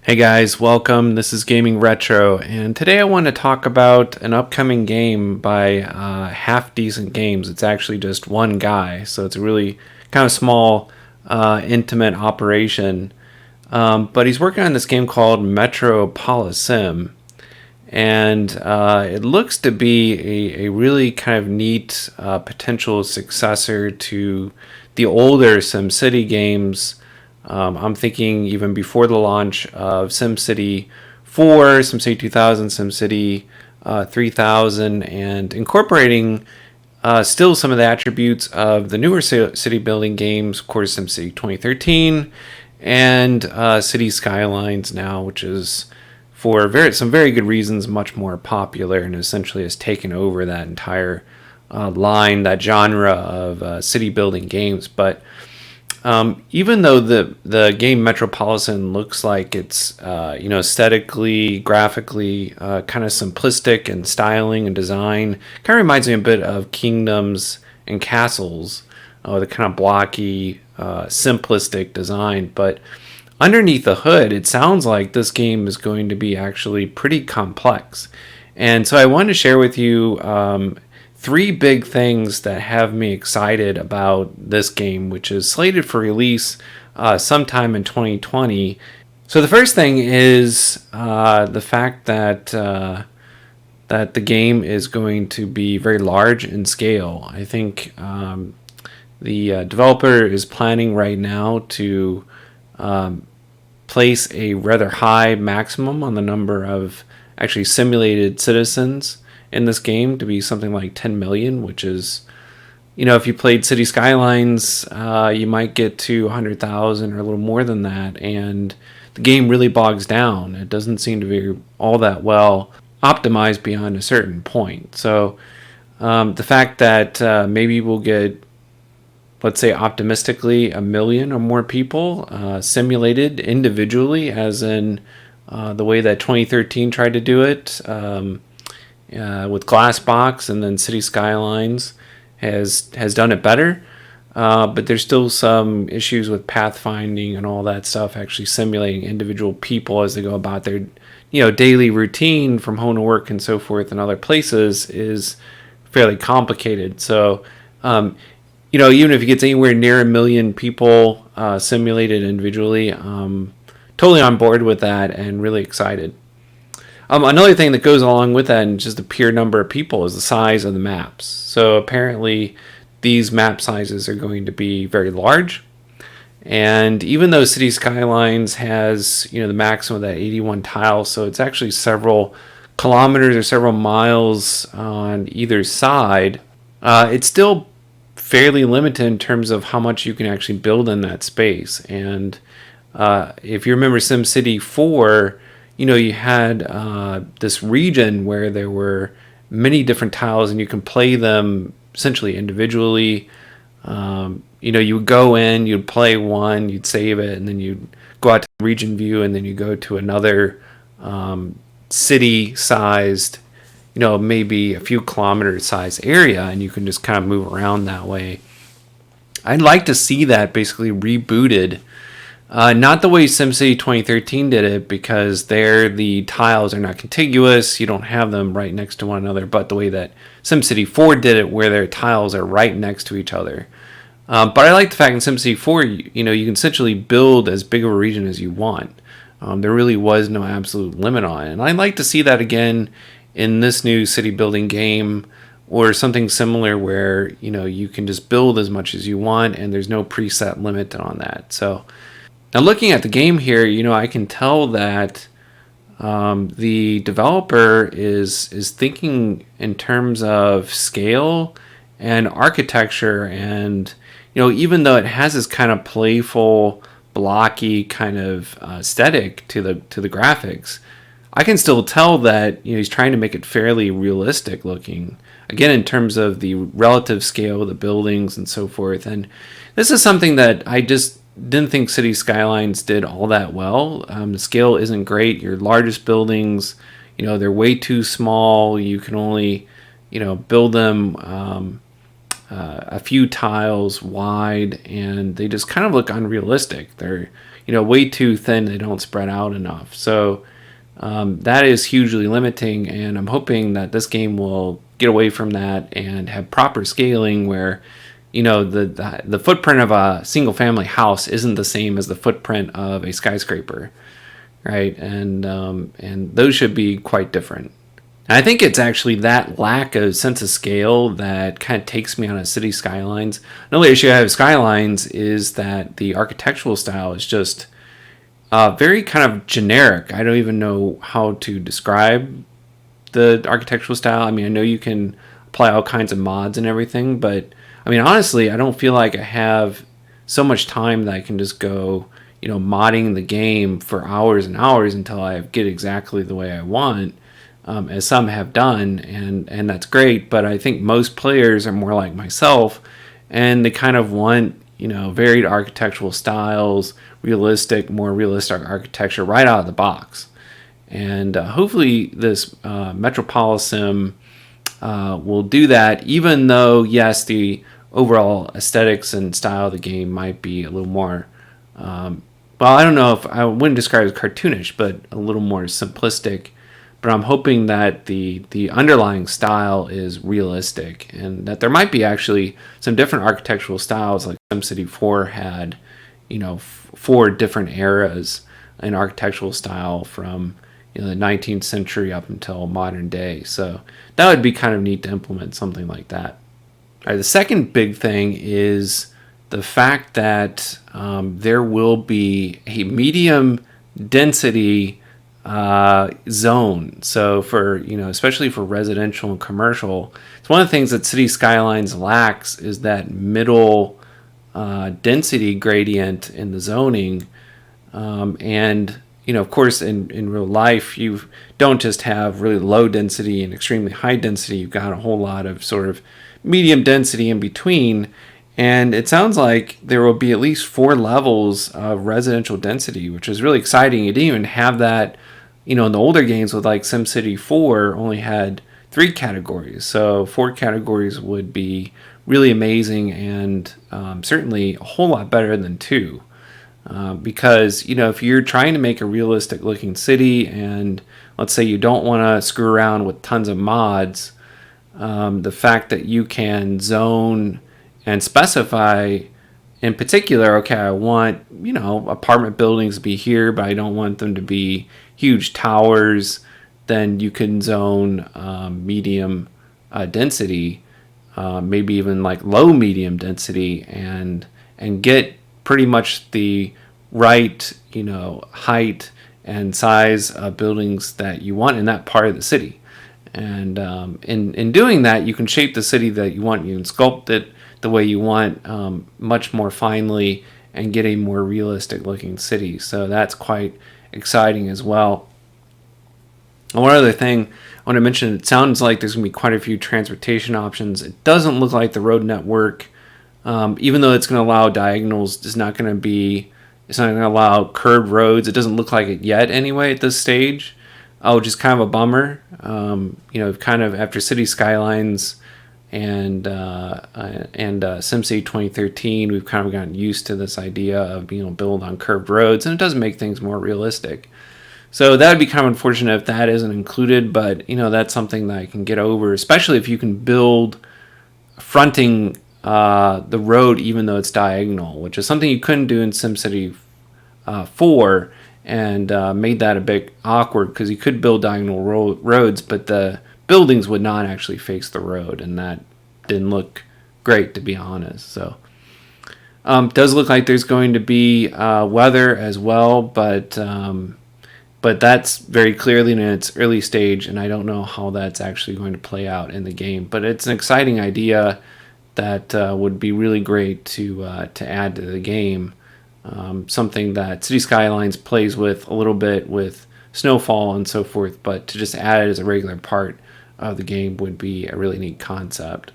Hey guys, welcome. This is Gaming Retro, and today I want to talk about an upcoming game by Half Decent Games. It's actually just one guy, so it's a really kind of small, intimate operation. But he's working on this game called Metropolisim, and it looks to be a really kind of neat potential successor to the older SimCity games. I'm thinking even before the launch of SimCity 4, SimCity 2000, SimCity 3000, and incorporating still some of the attributes of the newer city building games, of course, SimCity 2013 and City Skylines now, which is for some very good reasons much more popular and essentially has taken over that entire line, that genre of city building games. But even though the game Metropolitan looks like it's aesthetically, graphically kind of simplistic in styling and design, kind of reminds me a bit of Kingdoms and Castles, the kind of blocky, simplistic design. But underneath the hood, it sounds like this game is going to be actually pretty complex. And so I wanted to share with you three big things that have me excited about this game, which is slated for release sometime in 2020. So the first thing is the fact that the game is going to be very large in scale. I think the developer is planning right now to place a rather high maximum on the number of actually simulated citizens in this game to be something like 10 million, which is, if you played City Skylines, you might get to 100,000 or a little more than that. And the game really bogs down. It doesn't seem to be all that well optimized beyond a certain point. So the fact that maybe we'll get, let's say optimistically, 1 million or more people simulated individually, as in the way that 2013 tried to do it, with Glassbox, and then City Skylines has done it better. But there's still some issues with pathfinding and all that stuff, actually simulating individual people as they go about their daily routine from home to work and so forth and other places is fairly complicated. So even if it gets anywhere near 1 million people simulated individually, totally on board with that and really excited. Another thing that goes along with that, and just the pure number of people, is the size of the maps. So apparently these map sizes are going to be very large. And even though City Skylines has, the maximum of that 81 tiles, so it's actually several kilometers or several miles on either side, it's still fairly limited in terms of how much you can actually build in that space. And if you remember SimCity 4, you had this region where there were many different tiles and you can play them essentially individually. You would go in, you'd play one, you'd save it, and then you'd go out to the region view, and then you go to another city-sized, maybe a few kilometer size area, and you can just kind of move around that way. I'd like to see that basically rebooted. Not the way SimCity 2013 did it, because there the tiles are not contiguous. You don't have them right next to one another, but the way that SimCity 4 did it, where their tiles are right next to each other. But I like the fact in SimCity 4, you can essentially build as big of a region as you want. There really was no absolute limit on it. And I'd like to see that again in this new city building game, or something similar where, you can just build as much as you want and there's no preset limit on that. So now, looking at the game here, I can tell that the developer is thinking in terms of scale and architecture, and even though it has this kind of playful, blocky kind of aesthetic to the graphics, I can still tell that he's trying to make it fairly realistic looking. Again, in terms of the relative scale of the buildings and so forth, and this is something that I just didn't think City Skylines did all that well. The scale isn't great. Your largest buildings, they're way too small. You can only, build them a few tiles wide, and they just kind of look unrealistic. They're way too thin. They don't spread out enough. So that is hugely limiting, and I'm hoping that this game will get away from that and have proper scaling where the footprint of a single family house isn't the same as the footprint of a skyscraper, right? And those should be quite different. And I think it's actually that lack of sense of scale that kind of takes me on a City Skylines. Another issue I have with Skylines is that the architectural style is just very kind of generic. I don't even know how to describe the architectural style. I mean, I know you can apply all kinds of mods and everything, but I mean, honestly, I don't feel like I have so much time that I can just go, modding the game for hours and hours until I get exactly the way I want, as some have done, and that's great. But I think most players are more like myself, and they kind of want, varied architectural styles, more realistic architecture right out of the box. And hopefully this Metropolisim will do that, even though, yes, the overall aesthetics and style of the game might be a little more, well, I don't know if I wouldn't describe it as cartoonish, but a little more simplistic. But I'm hoping that the underlying style is realistic, and that there might be actually some different architectural styles, like SimCity 4 had, 4 different eras in architectural style from the 19th century up until modern day. So that would be kind of neat to implement something like that. All right, the second big thing is the fact that there will be a medium density zone. So for especially for residential and commercial, it's one of the things that City Skylines lacks is that middle density gradient in the zoning. And of course, in real life, you don't just have really low density and extremely high density. You've got a whole lot of sort of medium density in between. And it sounds like there will be at least 4 levels of residential density, which is really exciting. You didn't even have that, in the older games with like SimCity 4 only had 3 categories. So 4 categories would be really amazing, and certainly a whole lot better than 2. Because, if you're trying to make a realistic looking city, and let's say you don't want to screw around with tons of mods, the fact that you can zone and specify in particular, okay, I want, apartment buildings to be here, but I don't want them to be huge towers, then you can zone medium density, maybe even like low medium density, and get pretty much the right, height and size of buildings that you want in that part of the city. And in doing that, you can shape the city that you want. You can sculpt it the way you want, much more finely, and get a more realistic looking city. So that's quite exciting as well. And one other thing I want to mention, it sounds like there's going to be quite a few transportation options. It doesn't look like the road network, even though it's going to allow diagonals, it's not going to allow curved roads. It doesn't look like it yet anyway at this stage, which is kind of a bummer. Kind of after City Skylines and SimCity 2013, we've kind of gotten used to this idea of being able to build on curved roads, and it does make things more realistic. So that would be kind of unfortunate if that isn't included, but that's something that I can get over, especially if you can build fronting the road even though it's diagonal, which is something you couldn't do in SimCity 4, and made that a bit awkward because you could build diagonal roads, but the buildings would not actually face the road, and that didn't look great, to be honest. So does look like there's going to be weather as well, but that's very clearly in its early stage, and I don't know how that's actually going to play out in the game. But it's an exciting idea that would be really great to add to the game. Something that City Skylines plays with a little bit with snowfall and so forth, but to just add it as a regular part of the game would be a really neat concept.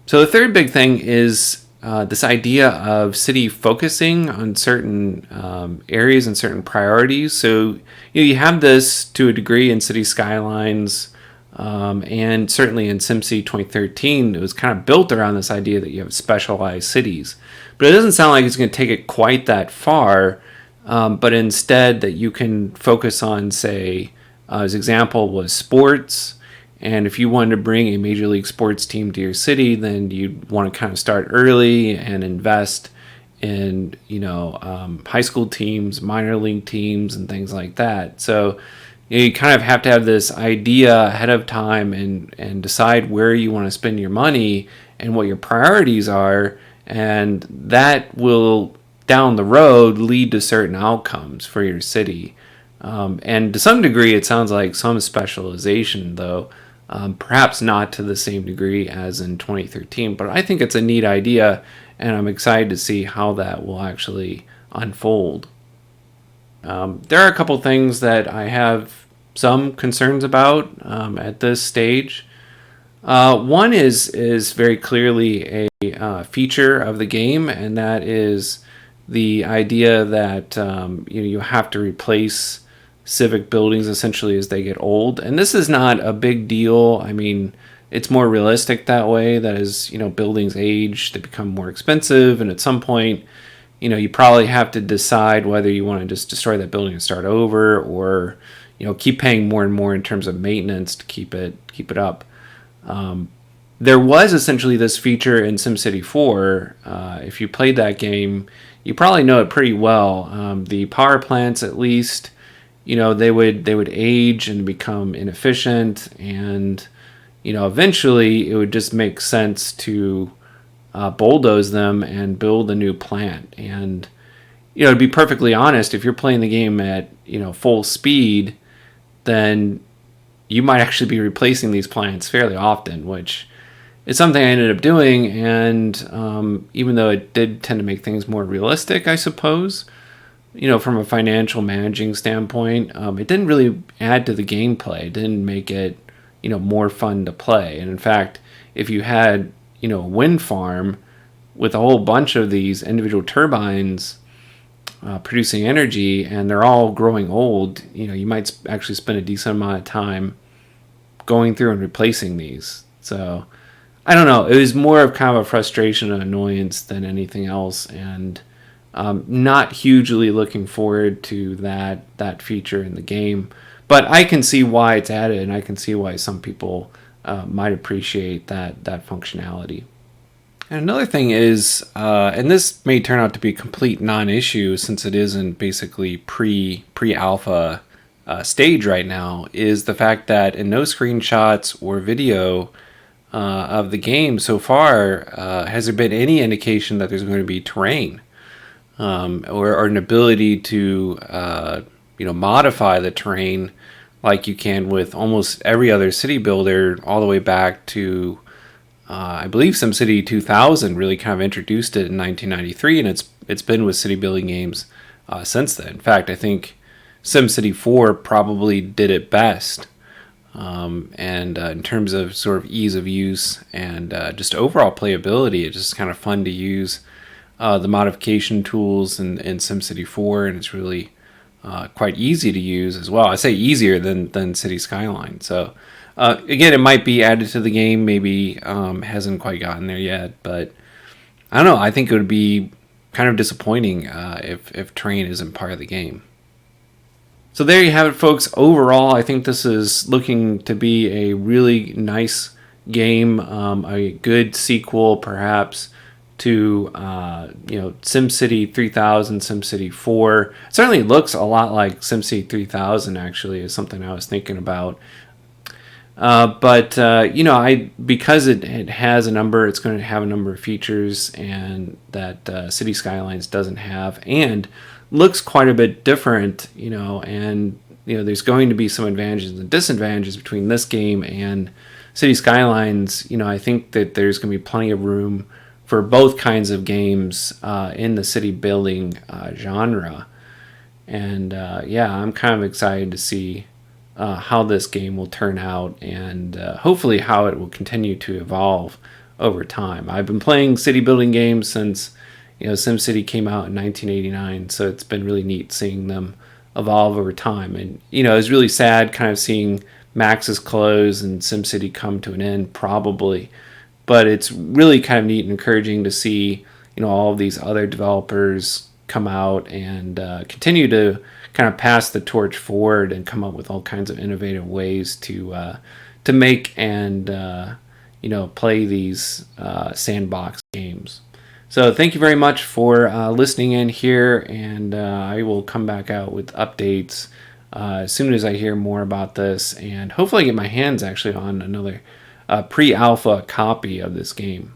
So the third big thing is this idea of city focusing on certain areas and certain priorities. So you have this to a degree in City Skylines, And certainly in SimCity 2013, it was kind of built around this idea that you have specialized cities. But it doesn't sound like it's going to take it quite that far, but instead that you can focus on, say, his example was sports. And if you wanted to bring a major league sports team to your city, then you'd want to kind of start early and invest in, high school teams, minor league teams, and things like that. So you kind of have to have this idea ahead of time and decide where you want to spend your money and what your priorities are. And that will, down the road, lead to certain outcomes for your city. And to some degree, it sounds like some specialization, though. Perhaps not to the same degree as in 2013, but I think it's a neat idea, and I'm excited to see how that will actually unfold. There are a couple things that I have some concerns about at this stage. One is very clearly a feature of the game, and that is the idea that you have to replace civic buildings essentially as they get old. And this is not a big deal. I mean, it's more realistic that way. That is, buildings age, they become more expensive, and at some point, you probably have to decide whether you want to just destroy that building and start over, or keep paying more and more in terms of maintenance to keep it up. There was essentially this feature in SimCity 4. If you played that game, you probably know it pretty well. The power plants, at least, they would age and become inefficient, and eventually it would just make sense to bulldoze them and build a new plant. And to be perfectly honest, if you're playing the game at full speed, then you might actually be replacing these plants fairly often, which is something I ended up doing. And even though it did tend to make things more realistic, I suppose, from a financial managing standpoint, it didn't really add to the gameplay. It didn't make it, more fun to play. And in fact, if you had, a wind farm with a whole bunch of these individual turbines producing energy, and they're all growing old, you might actually spend a decent amount of time going through and replacing these. So I don't know. It was more of kind of a frustration and annoyance than anything else, and not hugely looking forward to that feature in the game. But I can see why it's added, and I can see why some people might appreciate that functionality. And another thing is, and this may turn out to be a complete non-issue since it isn't basically pre-alpha stage right now, is the fact that in no screenshots or video of the game so far has there been any indication that there's going to be terrain or an ability to modify the terrain like you can with almost every other city builder, all the way back to I believe SimCity 2000 really kind of introduced it in 1993, and it's been with city building games since then. In fact, I think SimCity 4 probably did it best, and in terms of sort of ease of use and just overall playability, it's just kind of fun to use the modification tools in SimCity 4, and it's really quite easy to use as well. I say easier than City Skylines. So again, it might be added to the game, maybe hasn't quite gotten there yet, but I don't know. I think it would be kind of disappointing if terrain isn't part of the game. So there you have it, folks. Overall, I think this is looking to be a really nice game, a good sequel perhaps to SimCity 3000, SimCity 4. It certainly looks a lot like SimCity 3000, actually, is something I was thinking about. But because it has a number, it's going to have a number of features and that City Skylines doesn't have, and looks quite a bit different, and there's going to be some advantages and disadvantages between this game and City Skylines. I think that there's going to be plenty of room for both kinds of games in the city building genre. And I'm kind of excited to see how this game will turn out, and hopefully how it will continue to evolve over time. I've been playing city building games since SimCity came out in 1989, so it's been really neat seeing them evolve over time. And it's really sad kind of seeing Max is closed and SimCity come to an end, probably. But it's really kind of neat and encouraging to see, all of these other developers come out and continue to kind of pass the torch forward and come up with all kinds of innovative ways to make and play these sandbox games. So thank you very much for listening in here, and I will come back out with updates as soon as I hear more about this, and hopefully get my hands actually on another pre-alpha copy of this game.